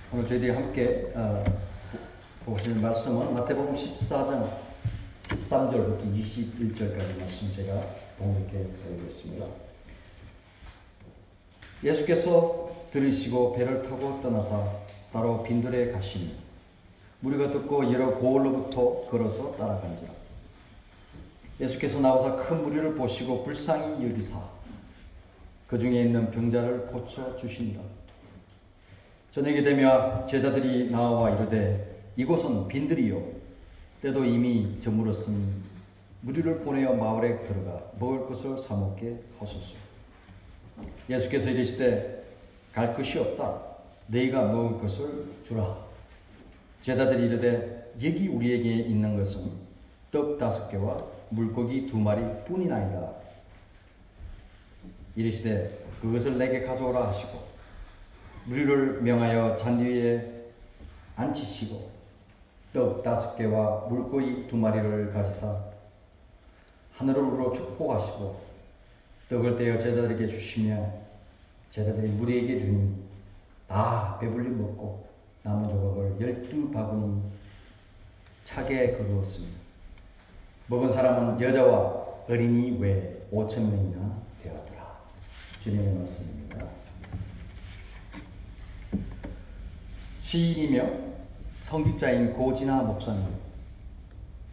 오늘 저희들이 함께 보실 말씀은 마태복음 14장 13절부터 21절까지 말씀 제가 봉독해 드리겠습니다. 예수께서 들으시고 배를 타고 떠나사 따로 빈들에 가시니 무리가 듣고 여러 고을로부터 걸어서 따라간지라. 예수께서 나와서 큰 무리를 보시고 불쌍히 여기사 그 중에 있는 병자를 고쳐 주시니라. 저녁이 되며 제자들이 나와 이르되 이곳은 빈들이요 때도 이미 저물었으니 무리를 보내어 마을에 들어가 먹을 것을 사 먹게 하소서. 예수께서 이르시되 갈 것이 없다. 너희가 먹을 것을 주라. 제자들이 이르되 여기 우리에게 있는 것은 떡 5개와 물고기 2마리 뿐이나이다. 이르시되 그것을 내게 가져오라 하시고 무리를 명하여 잔디 위에 앉히시고 떡 5개와 물고기 2마리를 가지사 하늘으로 축복하시고 떡을 떼어 제자들에게 주시며 제자들이 무리에게 주니 다 배불리 먹고 남은 조각을 12바구니 차게 거두었습니다. 먹은 사람은 여자와 어린이 외에 5,000명이나 되었더라. 주님의 말씀입니다. 시인이며 성직자인 고진아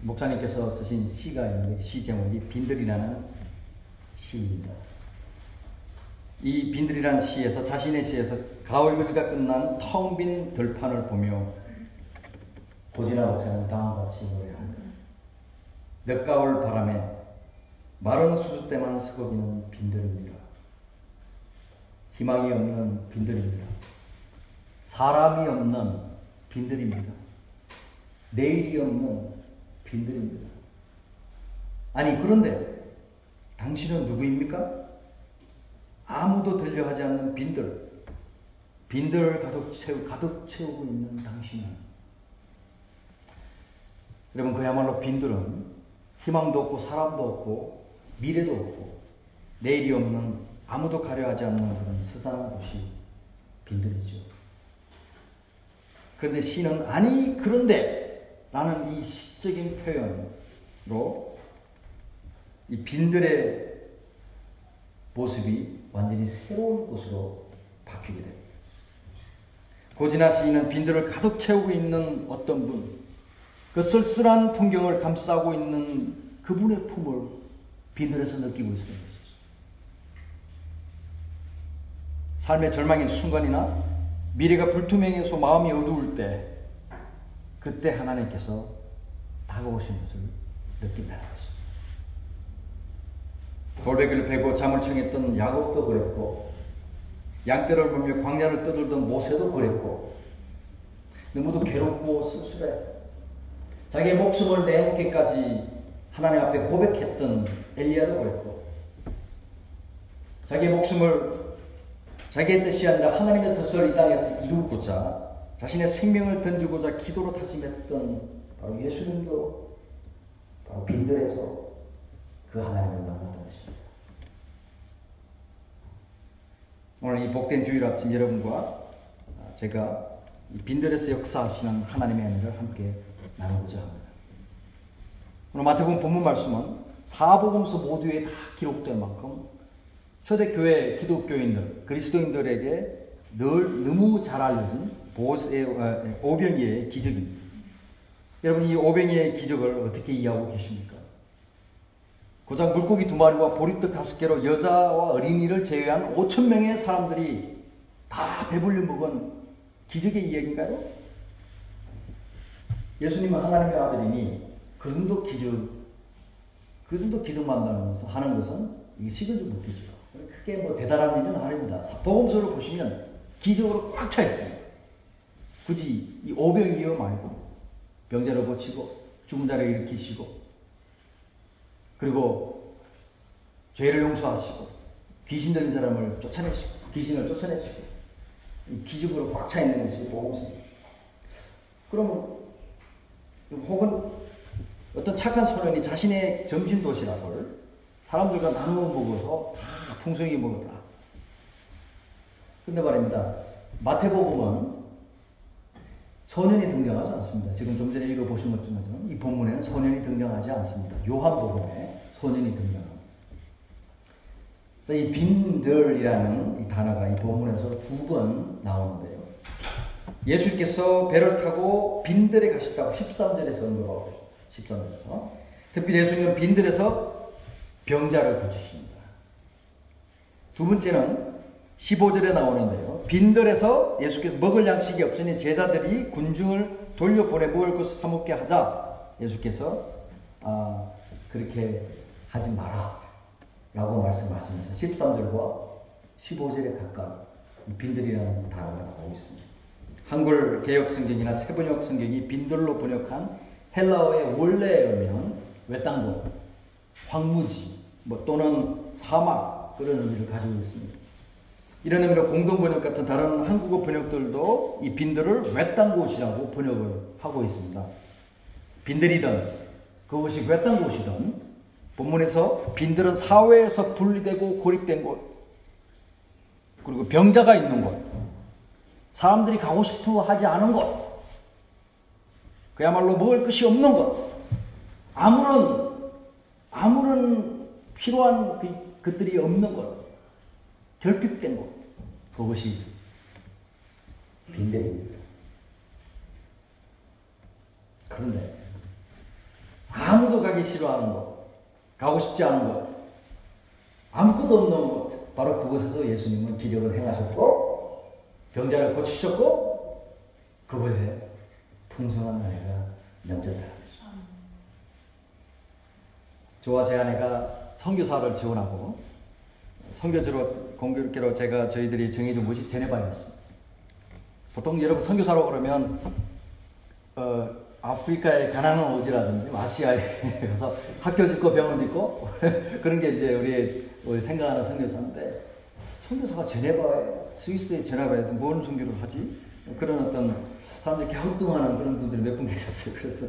목사님께서 쓰신 시가 있는데 시 제목이 빈들이라는 시입니다. 이 빈들이라는 시에서 자신의 시에서 가을거지가 끝난 텅 빈 들판을 보며 고진아 목사는 다음과 같이 노래합니다. 늦가을 바람에 마른 수수대만 서거기는 빈들입니다. 희망이 없는 빈들입니다. 사람이 없는 빈들입니다. 내일이 없는 빈들입니다. 아니 그런데 당신은 누구입니까? 아무도 들려하지 않는 빈들을 가득 채우고 있는 당신은, 여러분 그야말로 빈들은 희망도 없고 사람도 없고 미래도 없고 내일이 없는 아무도 가려하지 않는 그런 스산한 곳이 빈들이죠. 그런데 시는 아니 그런데 라는 이 시적인 표현으로 이 빈들의 모습이 완전히 새로운 곳으로 바뀌게 됩니다. 고진아 시인은 빈들을 가득 채우고 있는 어떤 분, 그 쓸쓸한 풍경을 감싸고 있는 그분의 품을 빈들에서 느끼고 있는 것이죠. 삶의 절망의 순간이나 미래가 불투명해서 마음이 어두울 때 그때 하나님께서 다가오신 것을 느낀다는 것입니다. 돌베개를 베고 잠을 청했던 야곱도 그랬고 양떼를 보며 광야를 떠돌던 모세도 그랬고 너무도 괴롭고 쓸쓸해 자기의 목숨을 내놓기까지 하나님 앞에 고백했던 엘리야도 그랬고 자기의 목숨을 자기의 뜻이 아니라 하나님의 뜻을 이 땅에서 이루고자 자신의 생명을 던지고자 기도로 다짐했던 바로 예수님도 바로 빈들에서 그 하나님을 만났던 것입니다. 오늘 이 복된 주일 아침 여러분과 제가 빈들에서 역사하시는 하나님의 은혜를 함께 나누고자 합니다. 오늘 마태복음 본문 말씀은 사복음서 모두에 다 기록될 만큼 초대교회 기독교인들, 그리스도인들에게 늘 너무 잘 알려진 오병이어의 기적입니다. 여러분 이 오병이어의 기적을 어떻게 이해하고 계십니까? 고작 물고기 2마리와 보리떡 5개로 여자와 어린이를 제외한 5,000명의 사람들이 다 배불리 먹은 기적의 이야기인가요? 예수님은 하나님의 아들이니 그 정도 기적만 하는 것은 이게 식은죽 먹기죠. 크게 대단한 일은 아닙니다. 복음서를 보시면 기적으로 꽉 차 있습니다. 굳이 이 오병이어 말고 병자를 고치고 죽은 자를 일으키시고 그리고 죄를 용서하시고 귀신 들린 사람을 쫓아내시고 귀신을 쫓아내시고 이 기적으로 꽉 차 있는 것이 복음서입니다. 그러면 혹은 어떤 착한 소년이 자신의 점심 도시락을 사람들과 나누어 먹어서 다 풍성히 먹었다. 근데 말입니다. 마태복음은 소년이 등장하지 않습니다. 지금 좀 전에 읽어보신 것처럼 이 본문에는 소년이 등장하지 않습니다. 요한복음에 소년이 등장합니다. 이 빈들이라는 이 단어가 이 본문에서 2번 나오는데요. 예수께서 배를 타고 빈들에 가셨다고 13절에서 언급하고 있습니다. 13절에서. 특별히 예수님은 빈들에서 병자를 고치십니다. 두 번째는 15절에 나오는데요. 빈들에서 예수께서 먹을 양식이 없으니 제자들이 군중을 돌려보내 먹을 것을 사먹게 하자. 예수께서 그렇게 하지 마라 라고 말씀하시면서 13절과 15절에 각각 빈들이라는 단어가 나오고 있습니다. 한글 개역성경이나 세번역 성경이 빈들로 번역한 헬라어의 원래 의미는 외딴 곳, 황무지 또는 사막 그런 의미를 가지고 있습니다. 이런 의미로 공동번역 같은 다른 한국어 번역들도 이 빈들을 외딴 곳이라고 번역을 하고 있습니다. 빈들이든 그곳이 외딴 곳이든 본문에서 빈들은 사회에서 분리되고 고립된 곳, 그리고 병자가 있는 곳, 사람들이 가고 싶어 하지 않은 곳, 그야말로 먹을 것이 없는 곳, 아무런 필요한 것들이 없는 곳, 결핍된 곳, 그것이 빈들입니다. 그런데 아무도 가기 싫어하는 곳, 가고 싶지 않은 곳, 아무것도 없는 곳, 바로 그곳에서 예수님은 기적을 행하셨고 병자를 고치셨고 그곳에 풍성한 은혜가 넘쳤다는 거죠. 저와 제 아내가 선교사를 지원하고 선교지로 공교롭게로 저희들이 정해진 곳이 제네바였습니다. 보통 여러분 선교사로 그러면 아프리카의 가난한 오지라든지 아시아에 가서 학교 짓고 병원 짓고 그런 게 이제 우리 생각하는 선교사인데, 선교사가 제네바에, 스위스의 제네바에서 뭔 선교를 하지? 그런 어떤 사람들이 갸우뚱하는 그런 분들이 몇 분 계셨어요. 그래서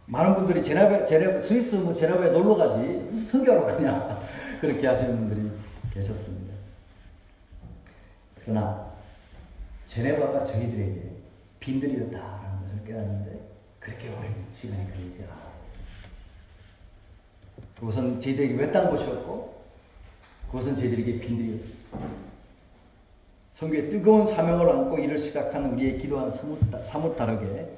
많은 분들이 스위스 제네바에 놀러 가지 무슨 선교하러 가냐 그렇게 하시는 분들이 계셨습니다. 그러나 제네바가 저희들에게 빈들이었다라는 것을 깨닫는데 그렇게 오랜 시간이 걸리지 않았어요. 그것은 저희들에게 외딴 곳이었고 그것은 저희들에게 빈들이었습니다. 선교의 뜨거운 사명을 안고 일을 시작한 우리의 기도와는 사뭇 다르게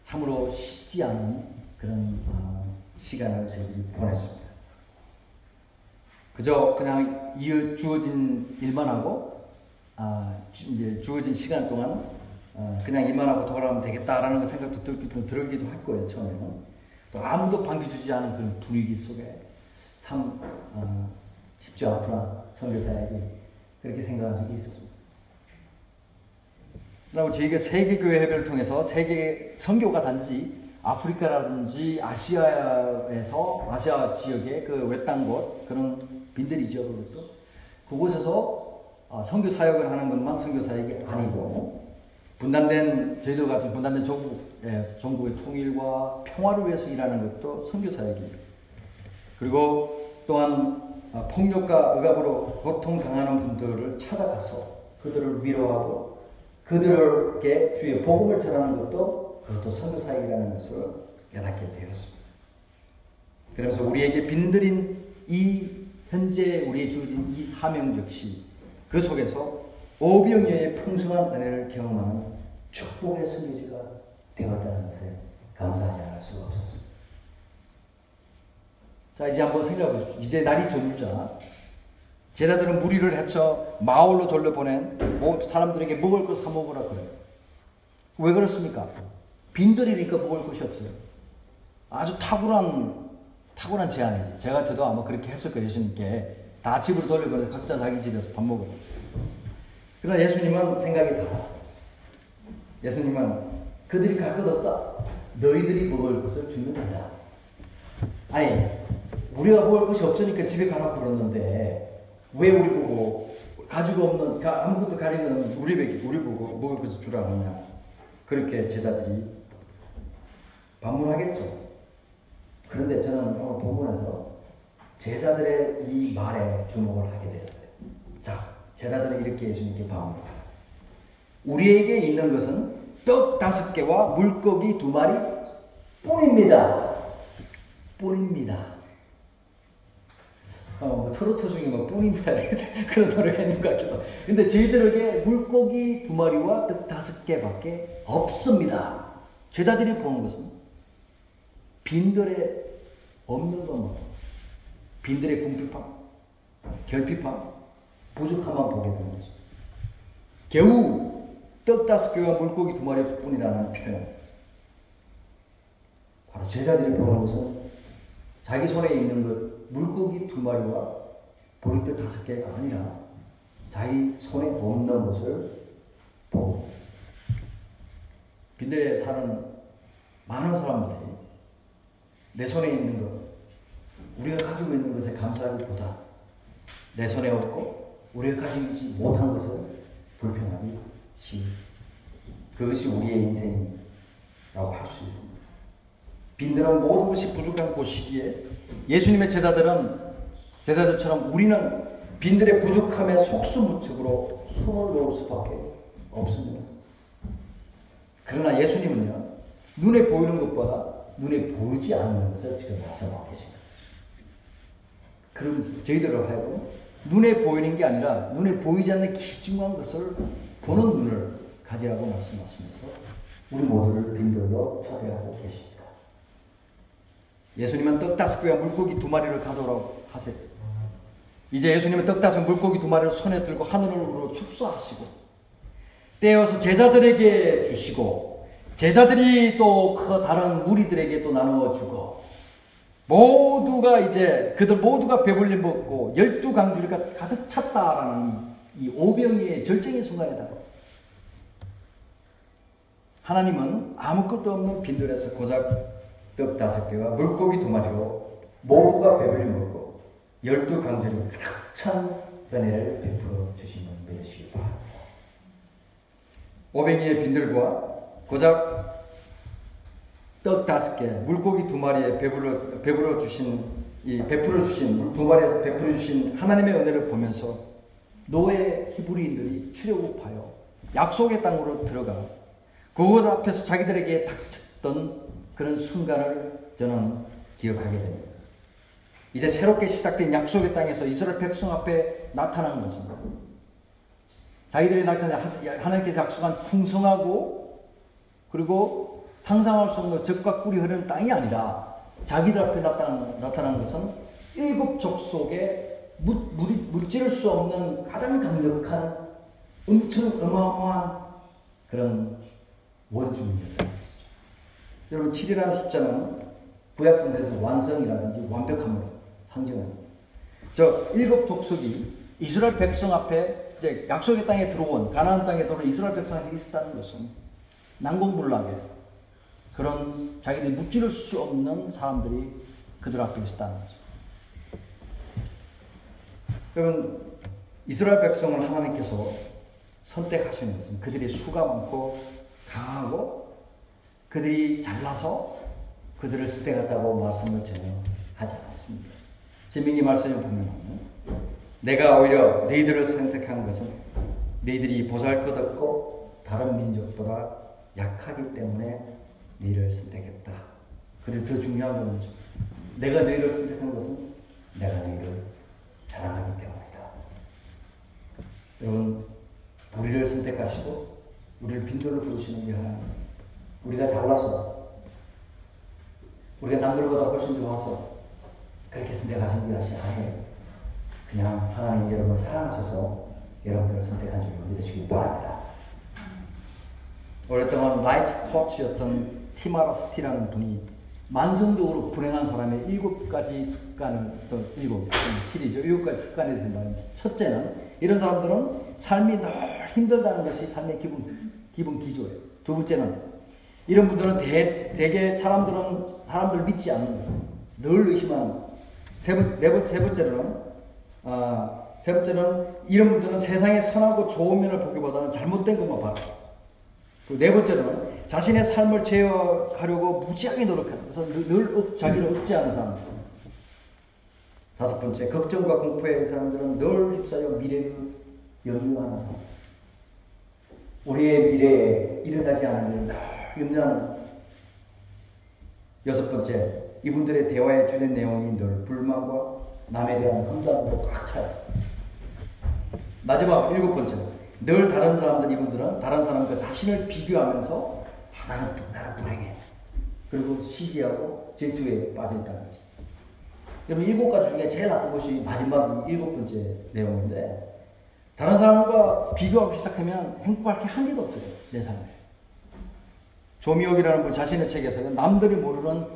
참으로 쉽지 않은 그런 시간을 저희들이 보냈습니다. 그저 그냥 주어진 일만 하고 이제 주어진 시간 동안 그냥 일만 하고 돌아가면 되겠다라는 생각도 들기도 할 거예요. 처음에는 또 아무도 반겨주지 않은 그런 분위기 속에 참 쉽지 않구나 선교사에게 그렇게 생각한 적이 있었습니다. 그리고 저희가 세계교회를 통해서 세계 선교가 단지 아프리카라든지 아시아 지역의 그 외딴 곳 그런 빈들이죠. 그곳에서 선교 사역을 하는 것만 선교사역이 아니고 저희들 같은 분단된 전국의 통일과 평화를 위해서 일하는 것도 선교 사역입니다. 그리고 또한 폭력과 억압으로 고통당하는 분들을 찾아가서 그들을 위로하고 그들에게 주의 복음을 전하는 것도 그것도 선교 사역이라는 것을 깨닫게 되었습니다. 그러면서 우리에게 빈들인 현재 우리의 주어진 이 사명 역시 그 속에서 오병이어의 풍성한 은혜를 경험하는 축복의 선교지가 되었다는 것에 감사하지 않을 수가 없었습니다. 자, 이제 한번 생각해 보십시오. 이제 날이 저물자 제자들은 무리를 헤쳐 마을로 돌려보낸 사람들에게 먹을 것 사 먹으라 그래요. 왜 그렇습니까? 빈들이니까 먹을 것이 없어요. 아주 탁월한 제안이지. 제가 같아도 아마 그렇게 했을 거예요. 예수님께 다 집으로 돌려보내서 각자 자기 집에서 밥 먹으라. 그러나 예수님은 생각이 달랐어요. 예수님은 그들이 갈 것 없다. 너희들이 먹을 것을 주면 된다. 아니, 우리가 먹을 것이 없으니까 집에 가라고 그러는데 왜 우리 보고 가지고 없는 아무것도 가지고 없는 우리 보고 먹을 것을 주라고 하냐. 그렇게 제자들이 반문하겠죠. 그런데 저는 오늘 본문에서 제자들의 이 말에 주목을 하게 되었어요. 자, 제자들은 이렇게 예수님께 반문합니다. 우리에게 있는 것은 떡 5개와 물고기 2마리 뿐입니다. 뿐입니다. 뭐 트로트 중에 뭐 뿐입니다 그런 노래가 있는 것 같기도 하고. 근데 저희들에게 물고기 2마리와 떡 5개밖에 없습니다. 제자들이 보는 것은 빈들에 없는 것만, 빈들의 궁핍함, 결핍함, 부족함만 보게 되는 것입니다. 겨우 떡 5개와 물고기 2마리 뿐이라는 표현. 바로 제자들이 보는 것은 자기 손에 있는 것 물고기 2마리와 보리떡 5개가 아니라 자기 손에 없는 것을 보고, 빈들에 사는 많은 사람들이 내 손에 있는 것, 우리가 가지고 있는 것에 감사하기보다 내 손에 없고 우리가 가지지 못한 것을 불평하기 쉽습니다. 그것이 우리의 인생이라고 할 수 있습니다. 빈들은 모든 것이 부족한 곳이기에 예수님의 제자들처럼 우리는 빈들의 부족함에 속수무책으로 손을 놓을 수밖에 없습니다. 그러나 예수님은요, 눈에 보이는 것보다 눈에 보이지 않는 것을 지금 말씀하고 계십니다. 그러면서 저희들을 하여금 눈에 보이는 게 아니라 눈에 보이지 않는 귀중한 것을 보는 눈을 가지라고 말씀하시면서 우리 모두를 빈들로 초대하고 계십니다. 예수님은 떡 5개와 물고기 2마리를 가져오라고 하세요. 이제 예수님은 떡 5, 물고기 2마리를 손에 들고 하늘으로 축소하시고 떼어서 제자들에게 주시고 제자들이 또 그 다른 무리들에게 또 나누어 주고 모두가 이제 그들 모두가 배불리 먹고 12강줄기가 가득 찼다라는 이 오병이의 절정의 순간이다. 하나님은 아무것도 없는 빈들에서 고작 떡 5개와 물고기 2마리로 모두가 배불리 먹고 12강줄기 가득 찬 은혜를 베풀어 주시는 믿으시기 바랍니다. 오병이의 빈들과 고작 떡 5개, 물고기 2마리에 베풀어 주신 2마리에서 베풀어 주신 하나님의 은혜를 보면서 노예 히브리인들이 출애굽하여 약속의 땅으로 들어가 그곳 앞에서 자기들에게 닥쳤던 그런 순간을 저는 기억하게 됩니다. 이제 새롭게 시작된 약속의 땅에서 이스라엘 백성 앞에 나타난 것은 자기들이 하나님께서 약속한 풍성하고 그리고 상상할 수 없는 적과 꿀이 흐르는 땅이 아니라 자기들 앞에 나타난 것은 7 족속에 무찌를 수 없는 가장 강력한 엄청 어마어마한 그런 원주민이었다. 여러분 7이라는 숫자는 구약성서에서 완성이라든지 완벽함을 상징합니다. 저 7 족속이 이스라엘 백성 앞에 이제 약속의 땅에 들어온 가나안 땅에 들어온 이스라엘 백성에게 있었다는 것은 난공불락의 그런 자기들이 무찌를 수 없는 사람들이 그들 앞에 있었다는 거죠. 여러분 이스라엘 백성을 하나님께서 선택하시는 것은 그들이 수가 많고 강하고 그들이 잘나서 그들을 선택했다고 말씀을 전혀 하지 않았습니다. 신명기 말씀을 보면 내가 오히려 너희들을 선택한 것은 너희들이 보잘것없고 다른 민족보다 약하기 때문에 너희를 선택했다. 그런데 더 중요한 건 내가 너희를 선택한 것은 내가 너희를 사랑하기 때문이다. 여러분 우리를 선택하시고 우리를 빈들로 부르시는 게 하나님. 우리가 잘나서 우리가 남들보다 훨씬 좋아서 그렇게 선택하신 게 아니에요. 그냥 하나님 여러분을 사랑하셔서 여러분들을 선택한 줄 믿으시기 바랍니다. 오랫동안 라이프 코치였던 티마라 스티라는 분이 만성적으로 불행한 사람의 7가지 습관을 또 7이죠. 7가지 습관에 대해서 말합니다. 첫째는 이런 사람들은 삶이 늘 힘들다는 것이 삶의 기본 기조예요. 두 번째는 이런 분들은 대개 사람들을 믿지 않는 거예요. 늘 의심하는 거예요. 세 번째는 이런 분들은 세상의 선하고 좋은 면을 보기보다는 잘못된 것만 봐요. 그리고 네 번째는 자신의 삶을 제어하려고 무지하게 노력하는 그래서 늘 자기를 억제하는 사람들. 다섯 번째, 걱정과 공포의 사람들은 늘 휩싸여 미래를 염려하는 사람. 우리의 미래에 일어나지 않은 일 염려하는. 여섯 번째, 이분들의 대화에 주된 내용이 늘 불만과 남에 대한 험담으로 꽉 차 있습니다. 마지막 일곱 번째, 늘 다른 사람들, 이분들은 다른 사람과 자신을 비교하면서 나는 불행해. 그리고 시기하고 질투에 빠져 있다는 거지. 여러분, 일곱 가지 중에 제일 나쁜 것이 마지막 일곱 번째 내용인데, 다른 사람과 비교하기 시작하면 행복할 게 한 개도 없어요, 내 삶에. 조미옥이라는 분 자신의 책에서 남들이 모르는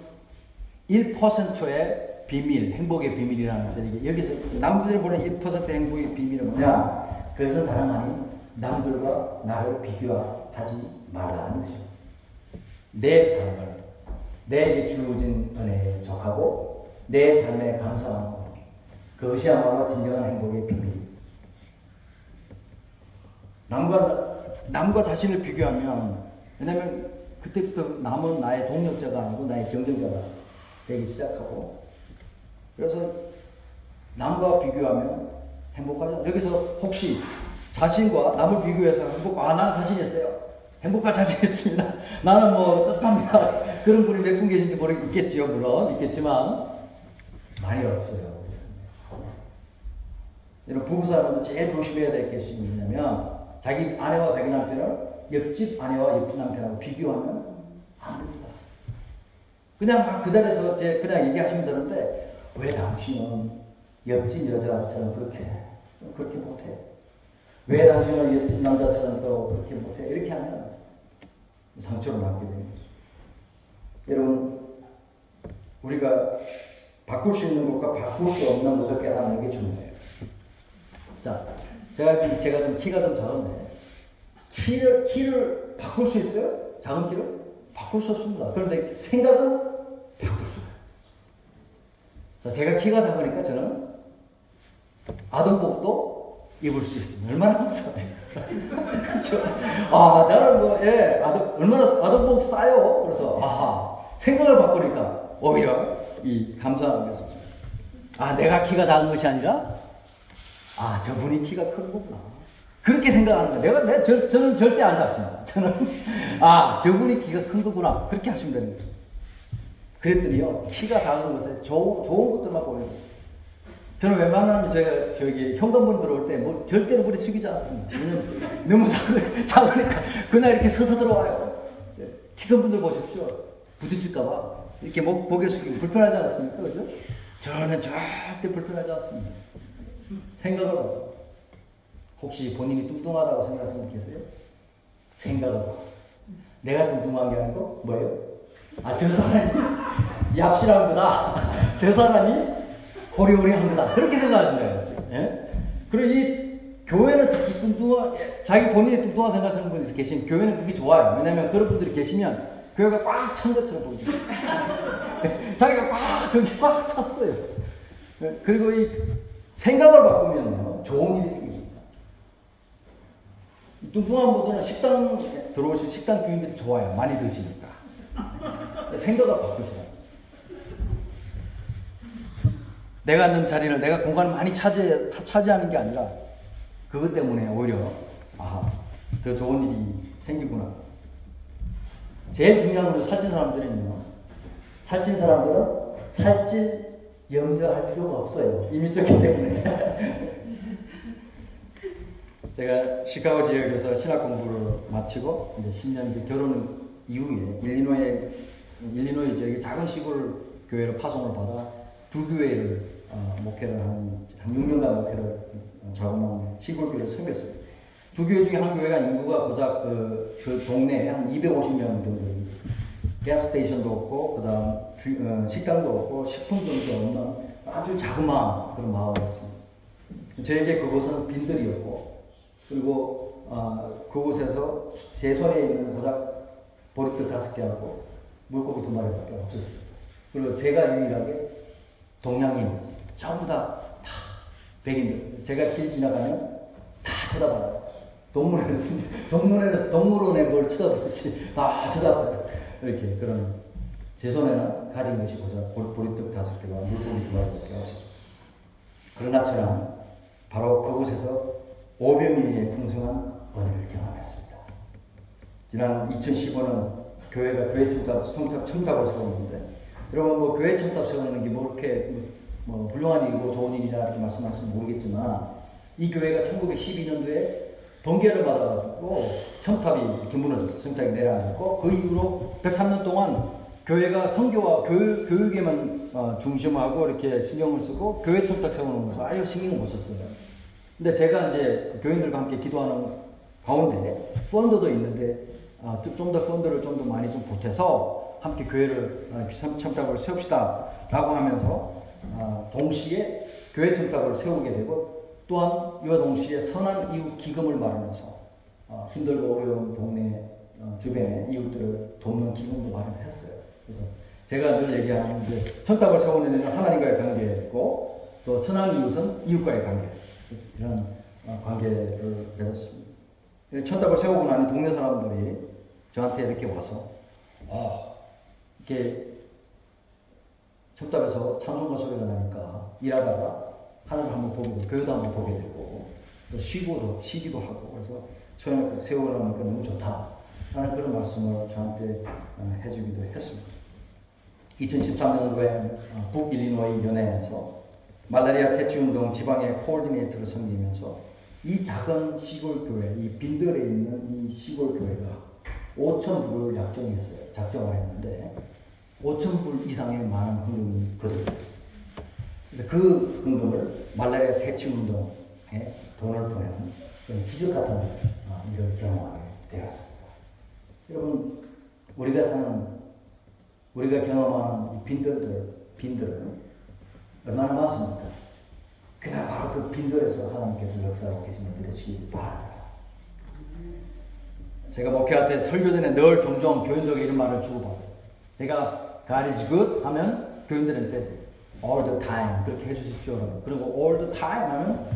1%의 비밀, 행복의 비밀이라는 것을 여기서 남들이 모르는 1% 행복의 비밀은 뭐냐? 그것은 다름 아닌 남들과 나를 비교하지 말라는 것이죠. 내 삶을 내게 주어진 은혜에 적하고 내 삶에 감사하는 것, 그것이야말로 진정한 행복의 비밀. 남과 자신을 비교하면, 왜냐면 그때부터 남은 나의 동력자가 아니고 나의 경쟁자가 되기 시작하고, 그래서 남과 비교하면 행복하죠. 여기서 혹시 자신과 남을 비교해서 나는 자신 있어요. 행복할 자신 있습니다. 나는 뭐 뜻합니다. 그런 분이 몇 분 계신지 모르겠지요. 물론 있겠지만 많이 없어요. 여러분, 부부 살면서 제일 조심해야 될 것이 뭐냐면, 자기 아내와 자기 남편을 옆집 아내와 옆집 남편하고 비교하면 안 됩니다. 그냥 막 그 자리에서 그냥 얘기하시면 되는데, 왜 당신은 옆집 여자처럼 그렇게 못해? 왜 당신은 옆집 남자처럼 또 그렇게 못해? 이렇게 하면 상처를 받게 됩니다. 여러분, 우리가 바꿀 수 있는 것과 바꿀 수 없는 것을 깨닫는 게 중요해요. 자, 제가 좀 키가 좀 작은데, 키를 바꿀 수 있어요? 작은 키를? 바꿀 수 없습니다. 그런데 생각은 바꿀 수 있어요. 자, 제가 키가 작으니까 저는 아동복도 입을 수 있습니다. 얼마나 감사해요. 그렇죠? 나는 얼마나 아동복 싸요. 그래서, 생각을 바꾸니까 오히려 이 감사하는 것이죠. 내가 키가 작은 것이 아니라, 저분이 키가 큰 거구나. 그렇게 생각하는 거예요. 저는 절대 안 작습니다. 저는, 저분이 키가 큰 거구나. 그렇게 하시면 되는 거죠. 그랬더니요, 키가 작은 것에 좋은 것들만 보여요. 저는 웬만하면 제가 현관문 들어올 때 절대로 머리 숙이지 않습니다. 왜냐면 너무 작으니까 그날 이렇게 서서 들어와요. 키 큰 분들 보십시오. 부딪힐까봐 이렇게 고개 숙이고 불편하지 않습니까? 그죠? 저는 절대 불편하지 않습니다. 생각을 하고, 혹시 본인이 뚱뚱하다고 생각하시는 분 계세요? 생각을 하고, 내가 뚱뚱한 게 아니고 뭐예요? 저 사람이 얍실한 거다. 저 사람이 호리호리한 거다. 그렇게 생각하시는 거예요. 예? 그리고 이 교회는 특히 자기 본인이 뚱뚱한 생각하시는 분이 계시면 교회는 그게 좋아요. 왜냐하면 그런 분들이 계시면 교회가 꽉 찬 것처럼 보이죠. 자기가 거기 꽉 찼어요. 그리고 이 생각을 바꾸면 좋은 일이 생깁니다. 뚱뚱한 분들은 식당 들어오시면 식당 주인들이 좋아요. 많이 드시니까. 생각을 바꾸셔요. 내가 있는 자리를, 내가 공간을 많이 차지하는 게 아니라 그것 때문에 오히려 더 좋은 일이 생기구나. 제일 중요한 건 살찐 사람들은요, 살찐 사람들은 살찔 염려할 필요가 없어요. 이미 쪘기 때문에. 제가 시카고 지역에서 신학 공부를 마치고 이제 10년 이제 결혼 이후에 일리노이 지역의 작은 시골 교회로 파송을 받아 두 교회를 목회를 한 6년간 목회를 자그마한 시골 교회를 섬겼어요. 두 교회 중에 한 교회가 인구가 고작 그 동네에 한 250명 정도, 가스스테이션도 없고, 그 다음 식당도 없고, 식품점도 없는 아주 자그마한 그런 마을이었습니다. 저에게 그곳은 빈들이었고, 그리고 그곳에서 제 손에 있는 고작 보리떡 5개하고 물고기 2마리밖에 없었어요. 그리고 제가 유일하게 동양인이었어요. 전부 다 백인들. 제가 길 지나가면 다 쳐다봐요. 동물원에 뭘 쳐다보듯이 다 쳐다봐요. 이렇게 그런, 제 손에는 가진 것이 고작 보리떡 5개와 물고기 2마리밖에 없었습니다. 그러나 저는 바로 그곳에서 500ml의 풍성한 은혜를 경험했습니다. 지난 2015년 교회가 교회 첨탑을 세웠는데, 여러분 뭐 교회 첨탑 세우는 게 뭐 이렇게 뭐 훌륭한 일이고 좋은 일이라 이렇게 말씀하시면 모르겠지만, 이 교회가 1912년도에 번개를 맞아가지고 첨탑이 이렇게 무너졌어요. 첨탑이 내려앉았고, 그 이후로 103년 동안 교회가 선교와 교육에만 중심하고 이렇게 신경을 쓰고 교회 첨탑 세우는 것을 아예 신경을 못 썼어요. 근데 제가 이제 교인들과 함께 기도하는 가운데 펀드도 있는데 좀 더 펀드를 좀 더 많이 좀 보태서 함께 교회를 첨탑을 세웁시다 라고 하면서 동시에 교회 첨탑을 세우게 되고, 또한 이와 동시에 선한 이웃 기금을 마련해서 힘들고 어려운 동네 주변의 이웃들을 돕는 기금도 마련했어요. 그래서 제가 늘 얘기하는데, 첨탑을 세우는 일은 하나님과의 관계고, 또 선한 이웃은 이웃과의 관계, 이런 관계를 맺었습니다. 첨탑을 세우고 나니 동네 사람들이 저한테 이렇게 와서 이렇게 첨탑에서 찬송가 소리가 나니까 일하다가 하늘을 한번 보게 되고, 교회도 한번 보게 되고, 또 쉬기도 하고, 그래서 소연을 세우라니까 너무 좋다 하는 그런 말씀을 저한테 해주기도 했습니다. 2013년도에 북일리노이 연회에서 말라리아 퇴치운동 지방의 코오디네이터를 섬기면서 이 작은 시골 교회, 이 빈들에 있는 이 시골 교회가 5,000불을 약정했어요. 작정을 했는데 5,000불 이상의 많은 헌금이 거둬졌어요. 그래서 그 헌금을 말라리아 퇴치운동에 돈을 보내는 그런 기적 같은 일을 경험하게 되었습니다. 여러분, 우리가 경험하는 이 빈들을 얼마나 많습니까? 그냥 바로 그 빈들에서 하나님께서 역사하고 계심을 믿으시기 바랍니다. 제가 목회할 때 설교 전에 늘 종종 교인들에게 이런 말을 주고받아요. 제가 God is good 하면 교인들한테 all the time 그렇게 해주십시오라고. 그리고 all the time 하면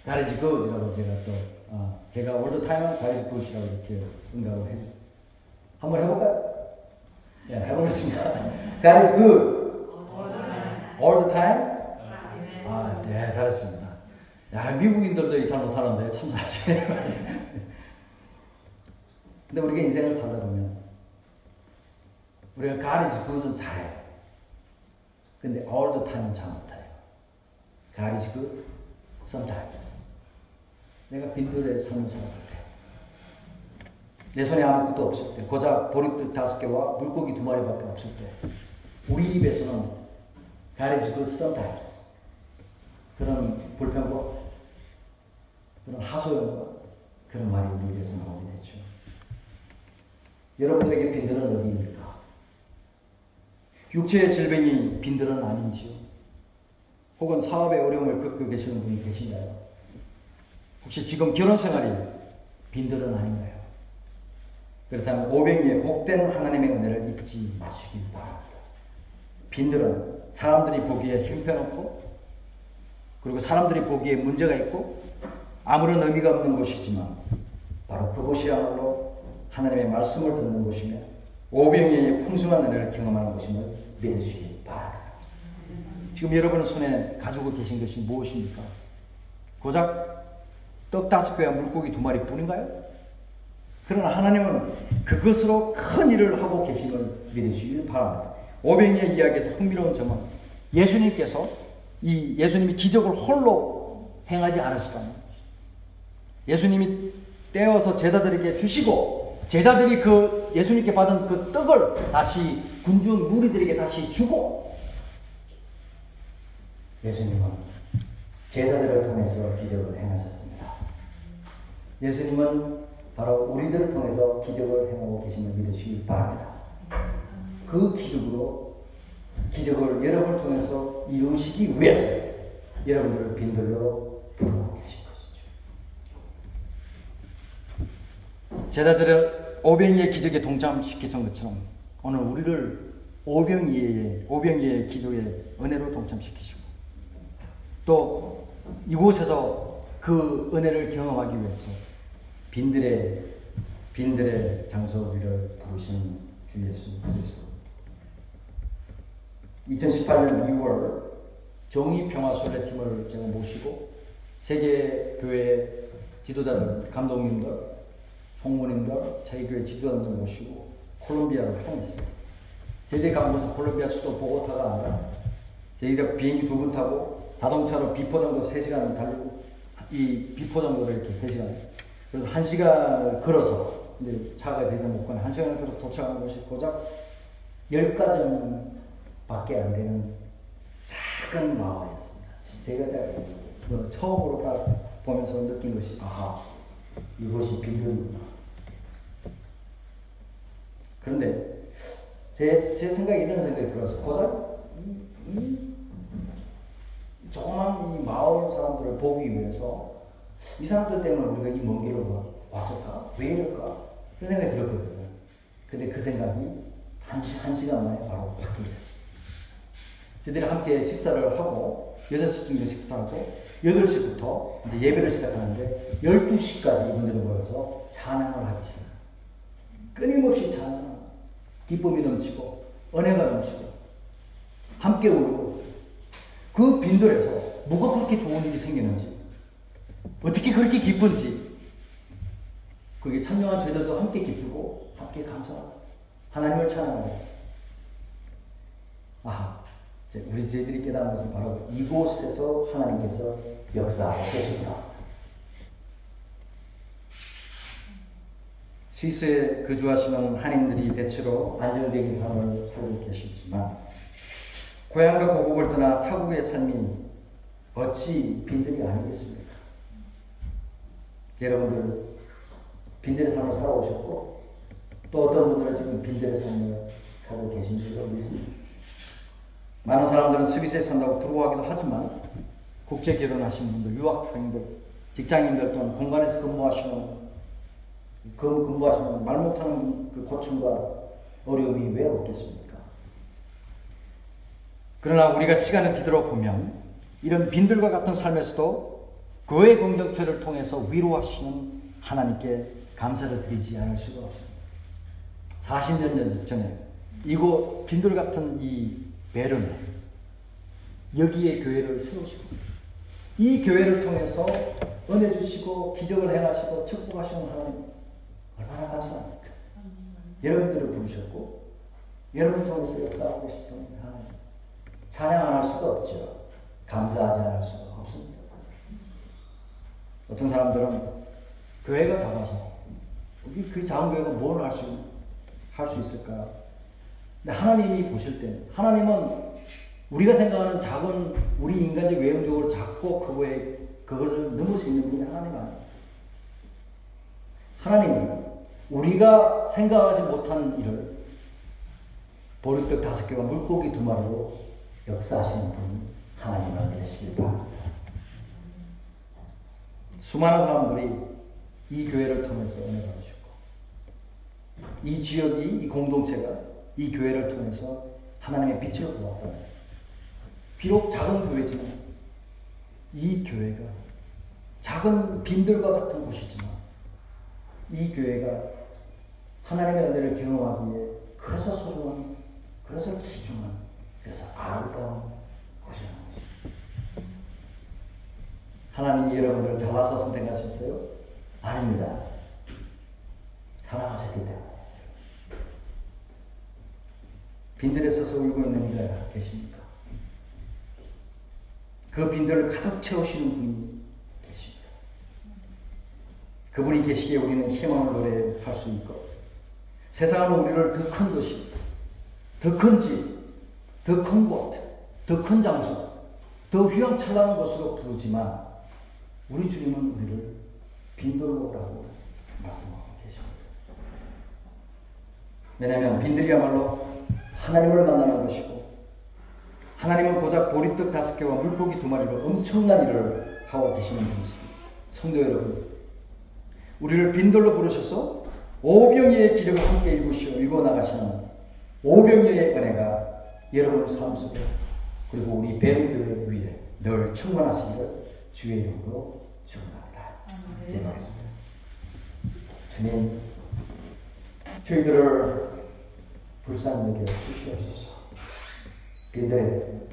God is good 이라고 제가 all the time 하면 God is good 이라고 이렇게 응답을 해줘요. 한번 해볼까요? 네, 해보겠습니다. God is good all the time. 네, 잘했습니다. 야, 미국인들도 잘 못하는데 참 잘하시네요. 근데 우리가 인생을 살다 보면 우리가 God is good은 잘해요. 근데 all the time은 잘 못해요. God is good sometimes. 내가 빈들에 사는 사람 같아요. 내 손에 아무것도 없을 때, 고작 보리떡 5개와 물고기 2마리밖에 없을 때, 우리 입에서는 God is good sometimes. 그런 불평과 그런 하소연과 그런 말이 우리 입에서 나오게 되죠. 여러분들에게 빈들은 어디입니까? 육체의 질병이 빈들은 아닌지요? 혹은 사업의 어려움을 겪고 계시는 분이 계신가요? 혹시 지금 결혼 생활이 빈들은 아닌가요? 그렇다면 오병이의 복된 하나님의 은혜를 잊지 마시기 바랍니다. 빈들은 사람들이 보기에 형편없고, 그리고 사람들이 보기에 문제가 있고 아무런 의미가 없는 곳이지만, 바로 그곳이야말로 하나님의 말씀을 듣는 곳이며 오병이의 풍성한 은혜를 경험하는 곳임을 믿으시기 바랍니다. 지금 여러분 손에 가지고 계신 것이 무엇입니까? 고작 떡 5개와 물고기 2마리 뿐인가요? 그러나 하나님은 그것으로 큰 일을 하고 계심을 믿으시기 바랍니다. 오병이의 이야기에서 흥미로운 점은 예수님이 기적을 홀로 행하지 않으시다는 것입니다. 예수님이 떼어서 제자들에게 주시고, 제자들이 그 예수님께 받은 그 떡을 다시 군중 무리들에게 다시 주고, 예수님은 제자들을 통해서 기적을 행하셨습니다. 예수님은 바로 우리들을 통해서 기적을 행하고 계심을 믿으시기 바랍니다. 그 기적을 여러분을 통해서 이루시기 위해서 여러분들을 빈들로 부르고 계신 것이죠. 제자들을 오병이의 기적에 동참시키신 것처럼 오늘 우리를 오병이의 기적의 은혜로 동참시키시고, 또 이곳에서 그 은혜를 경험하기 위해서 빈들의 장소 우리를 부르시는 주 예수 그리스도. 2018년 2월 정의평화순례팀을 제가 모시고 세계 교회 지도자들, 감독님들, 총무님들, 저희 교회 지도자들 모시고 콜롬비아로 향했습니다. 저희들이 간 곳은 콜롬비아 수도 보고타가 아니라 저희가 비행기 2번 타고 자동차로 비포 정도 3시간 달리고 이 비포 정도를 이렇게 3시간, 그래서 1시간을 걸어서 이제 차가 더 이상 못 가는 1시간을 걸어서 도착한 곳이 고작 10가정 밖에 안 되는 작은 마을이었습니다. 제가 처음으로 딱 보면서 느낀 것이, 아하, 이곳이 빈들이구나. 그런데 제 생각에 이런 생각이 들어서, 고작 조그만 이 마을 사람들을 보기 위해서 이 사람들 때문에 우리가 이 먼 길을 왔을까? 왜 이럴까? 그런 생각이 들었거든요. 근데 그 생각이 한 시간 만에 바로 바뀌었어요. 저희들이 함께 식사를 하고 6시쯤에 식사하고 8시부터 이제 예배를 시작하는데 12시까지 이분들이 모여서 찬양을 하기 시작해요. 끊임없이 찬양, 기쁨이 넘치고 은혜가 넘치고 함께 울고, 그 빈들에서 뭐가 그렇게 좋은 일이 생기는지, 어떻게 그렇게 기쁜지, 그게 참여한 저희들도 함께 기쁘고 함께 감사하고 하나님을 찬양하고 있어요. 아하, 저희들이 깨달은 것은 바로 이곳에서 하나님께서 역사하셨습니다. 스위스에 거주하시는 한인들이 대체로 안정적인 삶을 살고 계시지만 고향과 고국을 떠나 타국의 삶이 어찌 빈들이 아니겠습니까? 여러분들 빈들의 삶을 살아오셨고 또 어떤 분들은 지금 빈들의 삶을 살고 계신 줄로 믿습니다. 많은 사람들은 스위스에 산다고 부러워하기도 하지만 국제 결혼하신 분들, 유학생들, 직장인들 또는 공간에서 근무하시는 말 못하는 그 고충과 어려움이 왜 없겠습니까? 그러나 우리가 시간을 뒤돌아보면 이런 빈들과 같은 삶에서도 그의 공동체를 통해서 위로하시는 하나님께 감사를 드리지 않을 수가 없습니다. 40년 전에 이곳 빈들 같은 이 베른에 여기에 교회를 세우시고 이 교회를 통해서 은혜 주시고 기적을 행하시고 축복하시는 하나님 얼마나 감사합니까? 여러분들을 부르셨고 여러분 통해서 역사하고 계시던 하나님 찬양 안 할 수가 없죠. 감사하지 않을 수가 없습니다. 어떤 사람들은 교회가 작아서 그 작은 교회가 뭘 할 수 있을까? 근데 하나님이 보실 때 하나님은 우리가 생각하는 작은 우리 인간적 외형적으로 작고 그거를 넘을 수 있는 분이 하나님 아니에요. 하나님은 우리가 생각하지 못한 일을 보리떡 5개와 물고기 2마리로 역사하시는 분이 하나님을 믿으시길 바랍니다. 수많은 사람들이 이 교회를 통해서 은혜 받으셨고 이 지역이, 이 공동체가 이 교회를 통해서 하나님의 빛을 보았다는, 비록 작은 교회지만 이 교회가 작은 빈들과 같은 곳이지만 이 교회가 하나님의 은혜를 경험하기에 그래서 소중한, 그래서 귀중한, 그래서 아름다운 곳이라는 것입니다. 하나님이 여러분들을 잘라서 선택하셨어요? 아닙니다. 사랑하셨기 때문에. 빈들에 서서 울고 있는 이가 계십니까? 그 빈들을 가득 채우시는 분이 계십니다. 그분이 계시기에 우리는 희망을 노래할 수 있고 세상은 우리를 더 큰 도시, 더 큰 집, 더 큰 곳, 더 큰 장소, 더 휘황찬란한 곳으로 부르지만 우리 주님은 우리를 빈들로라고 말씀하고 계십니다. 왜냐하면 빈들이야말로 하나님을 만나는 것이고 하나님은 고작 보리떡 5개와 물고기 2마리로 엄청난 일을 하고 계시는 분이십니다. 성도 여러분, 우리를 빈들로 부르셔서 오병이의 기적을 함께 읽어나가시는 오병이의 은혜가 여러분 삶 속에 그리고 우리 베른교회 위에 늘 충만하시기를 주의 이름으로 축원합니다. 기도하겠습니다. 주님, 저희들을 불쌍히 여겨 주시옵소서. 빈들의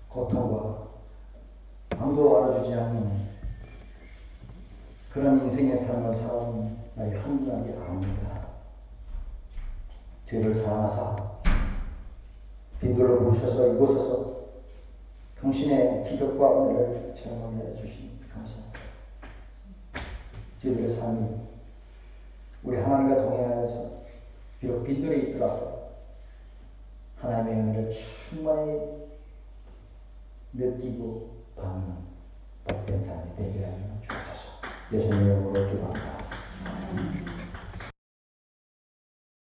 고통과 아무도 알아주지 않는 그 그런 인생의 삶을 살아온 날이 한두 날이 아닙니다. 죄를 사랑하사 빈들로 부르셔서 이곳에서 당신의 기적과 은혜를 체험하게 해주신 감사합니다. 저희들의 삶이 우리 하나님과 동행하여서 비록 빈들이 있더라도 하나님의 은혜를 충만히 느끼고 받는 복된 삶이 되게 하여 주옵소서. 예수님의